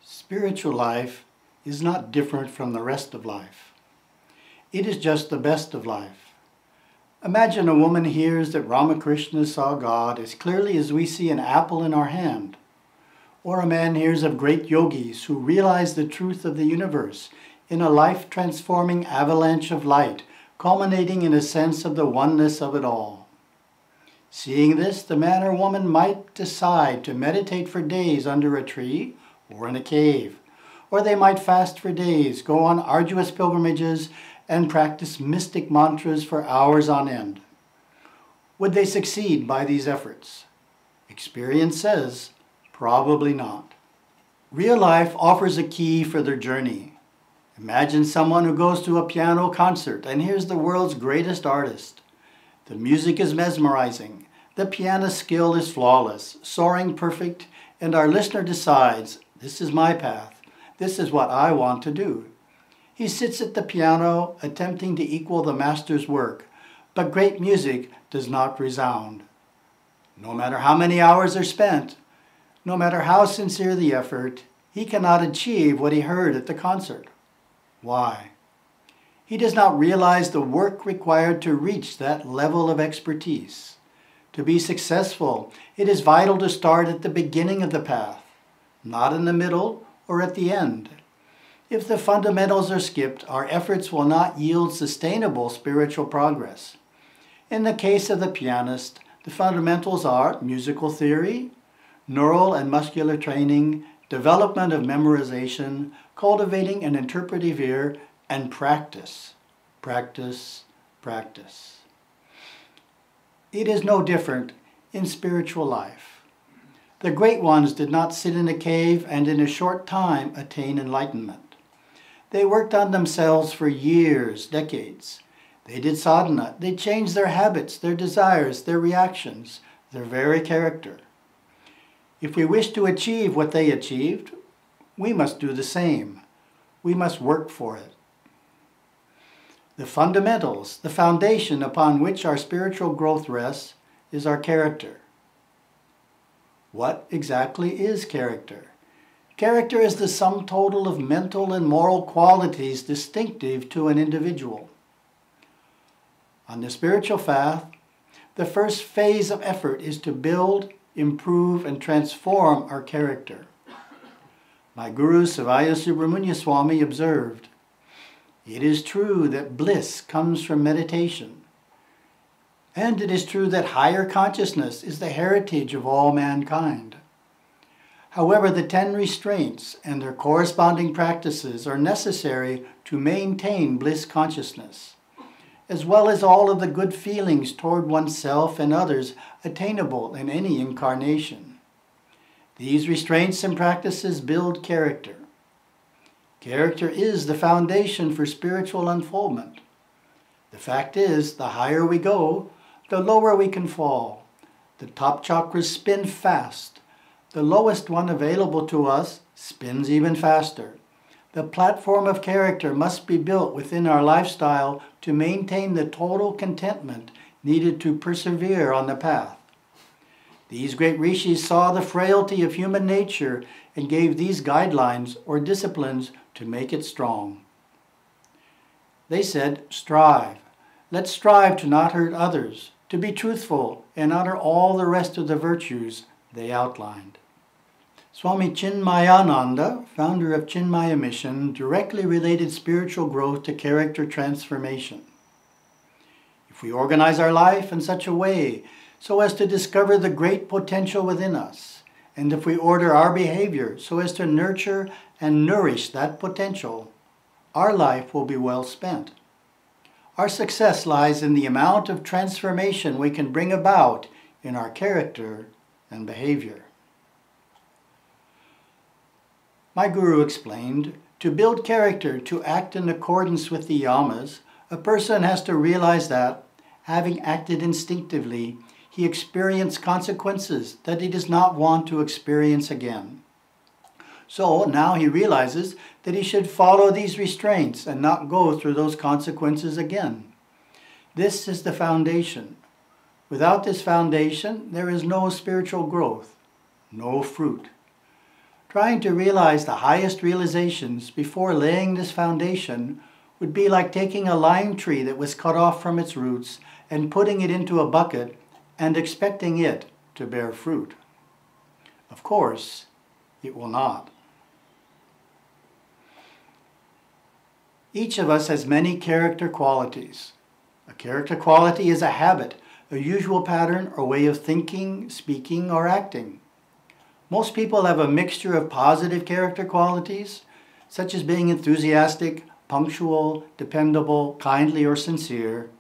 Spiritual life is not different from the rest of life. It is just the best of life. Imagine a woman hears that Ramakrishna saw God as clearly as we see an apple in our hand. Or a man hears of great yogis who realize the truth of the universe in a life-transforming avalanche of light, culminating in a sense of the oneness of it all. Seeing this, the man or woman might decide to meditate for days under a tree or in a cave, or they might fast for days, go on arduous pilgrimages, and practice mystic mantras for hours on end. Would they succeed by these efforts? Experience says, probably not. Real life offers a key for their journey. Imagine someone who goes to a piano concert and hears the world's greatest artist. The music is mesmerizing, the pianist's skill is flawless, soaring perfect, and our listener decides, this is my path. This is what I want to do. He sits at the piano, attempting to equal the master's work, but great music does not resound. No matter how many hours are spent, no matter how sincere the effort, he cannot achieve what he heard at the concert. Why? He does not realize the work required to reach that level of expertise. To be successful, it is vital to start at the beginning of the path, not in the middle or at the end. If the fundamentals are skipped, our efforts will not yield sustainable spiritual progress. In the case of the pianist, the fundamentals are musical theory, neural and muscular training, development of memorization, cultivating an interpretive ear, and practice. Practice, practice. It is no different in spiritual life. The great ones did not sit in a cave and in a short time attain enlightenment. They worked on themselves for years, decades. They did sadhana. They changed their habits, their desires, their reactions, their very character. If we wish to achieve what they achieved, we must do the same. We must work for it. The fundamentals, the foundation upon which our spiritual growth rests, is our character. What exactly is character? Character is the sum total of mental and moral qualities distinctive to an individual. On the spiritual path, the first phase of effort is to build, improve, and transform our character. My Guru Savaya Subramanya Swami observed, "It is true that bliss comes from meditation. And it is true that higher consciousness is the heritage of all mankind. However, the 10 restraints and their corresponding practices are necessary to maintain bliss consciousness, as well as all of the good feelings toward oneself and others attainable in any incarnation. These restraints and practices build character. Character is the foundation for spiritual unfoldment. The fact is, the higher we go, the lower we can fall. The top chakras spin fast. The lowest one available to us spins even faster. The platform of character must be built within our lifestyle to maintain the total contentment needed to persevere on the path. These great rishis saw the frailty of human nature and gave these guidelines or disciplines to make it strong. They said, strive. Let's strive to not hurt others, to be truthful, and honor all the rest of the virtues they outlined. Swami Chinmayananda, founder of Chinmaya Mission, directly related spiritual growth to character transformation. If we organize our life in such a way so as to discover the great potential within us, and if we order our behavior so as to nurture and nourish that potential, our life will be well spent. Our success lies in the amount of transformation we can bring about in our character and behavior. My Guru explained, to build character, to act in accordance with the agamas, a person has to realize that, Having acted instinctively, he experienced consequences that he does not want to experience again. So now he realizes that he should follow these restraints and not go through those consequences again. This is the foundation. Without this foundation, there is no spiritual growth, no fruit. Trying to realize the highest realizations before laying this foundation would be like taking a lime tree that was cut off from its roots and putting it into a bucket and expecting it to bear fruit. Of course, it will not. Each of us has many character qualities. A character quality is a habit, a usual pattern or way of thinking, speaking, or acting. Most people have a mixture of positive character qualities, such as being enthusiastic, punctual, dependable, kindly, or sincere,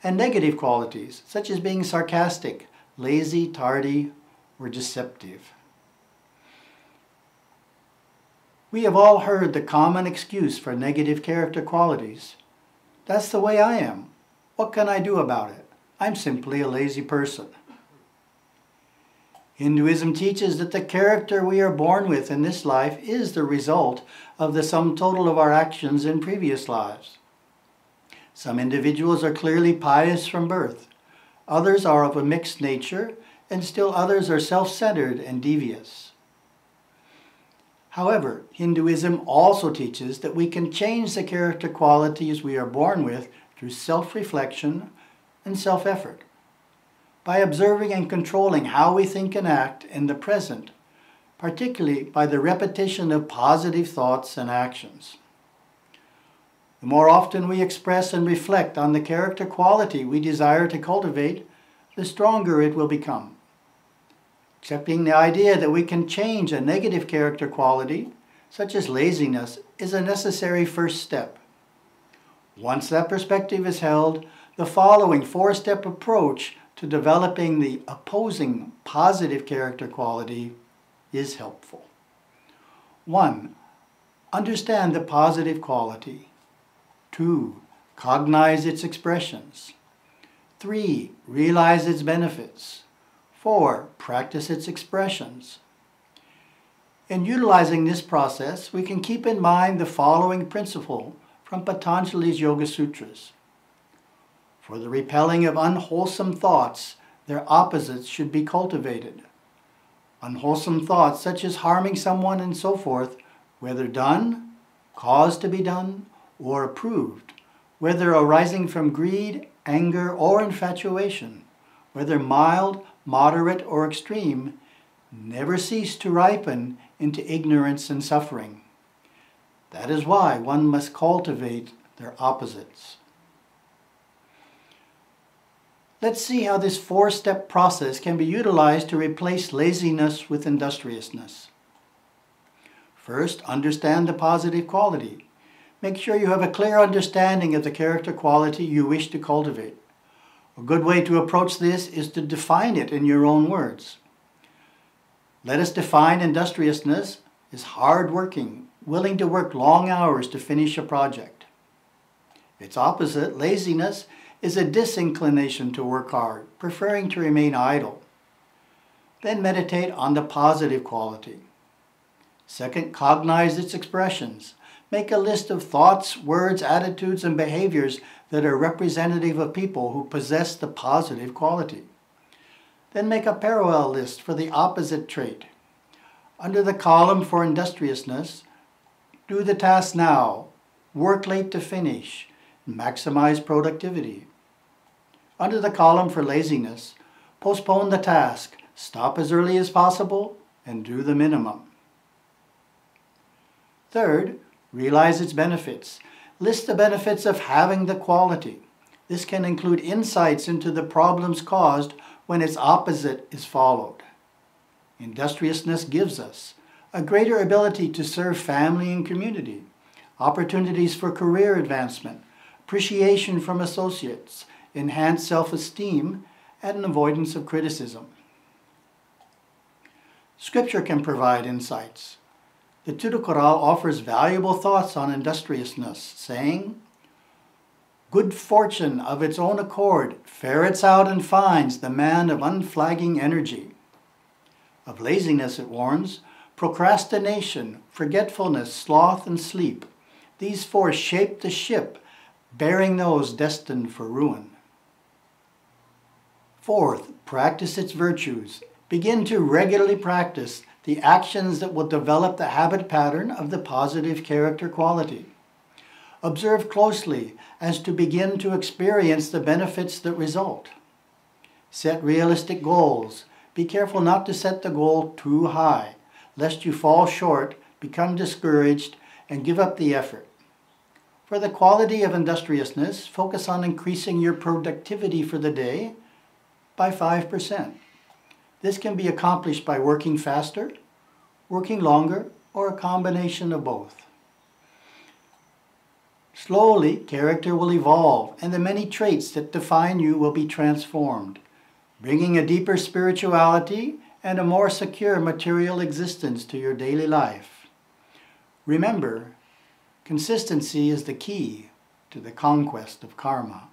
and negative qualities, such as being sarcastic, lazy, tardy, or deceptive. We have all heard the common excuse for negative character qualities. That's the way I am. What can I do about it? I'm simply a lazy person. Hinduism teaches that the character we are born with in this life is the result of the sum total of our actions in previous lives. Some individuals are clearly pious from birth. Others are of a mixed nature, and still others are self-centered and devious. However, Hinduism also teaches that we can change the character qualities we are born with through self-reflection and self-effort, by observing and controlling how we think and act in the present, particularly by the repetition of positive thoughts and actions. The more often we express and reflect on the character quality we desire to cultivate, the stronger it will become. Accepting the idea that we can change a negative character quality, such as laziness, is a necessary first step. Once that perspective is held, the following four-step approach to developing the opposing positive character quality is helpful. 1. Understand the positive quality. 2. Cognize its expressions. 3. Realize its benefits. 4. Practice its expressions. In utilizing this process, we can keep in mind the following principle from Patanjali's Yoga Sutras. For the repelling of unwholesome thoughts, their opposites should be cultivated. Unwholesome thoughts such as harming someone and so forth, whether done, caused to be done, or approved, whether arising from greed, anger, or infatuation, whether mild, moderate, or extreme, never cease to ripen into ignorance and suffering. That is why one must cultivate their opposites. Let's see how this four-step process can be utilized to replace laziness with industriousness. First, understand the positive quality. Make sure you have a clear understanding of the character quality you wish to cultivate. A good way to approach this is to define it in your own words. Let us define industriousness as hard-working, willing to work long hours to finish a project. Its opposite, laziness, is a disinclination to work hard, preferring to remain idle. Then meditate on the positive quality. Second, cognize its expressions. Make a list of thoughts, words, attitudes, and behaviors that are representative of people who possess the positive quality. Then make a parallel list for the opposite trait. Under the column for industriousness, do the task now, work late to finish, maximize productivity. Under the column for laziness, postpone the task, stop as early as possible, and do the minimum. Third, realize its benefits. List the benefits of having the quality. This can include insights into the problems caused when its opposite is followed. Industriousness gives us a greater ability to serve family and community, opportunities for career advancement, appreciation from associates, enhanced self-esteem, and an avoidance of criticism. Scripture can provide insights. The Tirukural offers valuable thoughts on industriousness, saying, Good fortune of its own accord ferrets out and finds the man of unflagging energy. Of laziness it warns, procrastination, forgetfulness, sloth, and sleep. These four shape the ship, bearing those destined for ruin. Fourth, practice its virtues. Begin to regularly practice the actions that will develop the habit pattern of the positive character quality. Observe closely as to begin to experience the benefits that result. Set realistic goals. Be careful not to set the goal too high, lest you fall short, become discouraged, and give up the effort. For the quality of industriousness, focus on increasing your productivity for the day by 5%. This can be accomplished by working faster, working longer, or a combination of both. Slowly, character will evolve, and the many traits that define you will be transformed, bringing a deeper spirituality and a more secure material existence to your daily life. Remember, consistency is the key to the conquest of karma.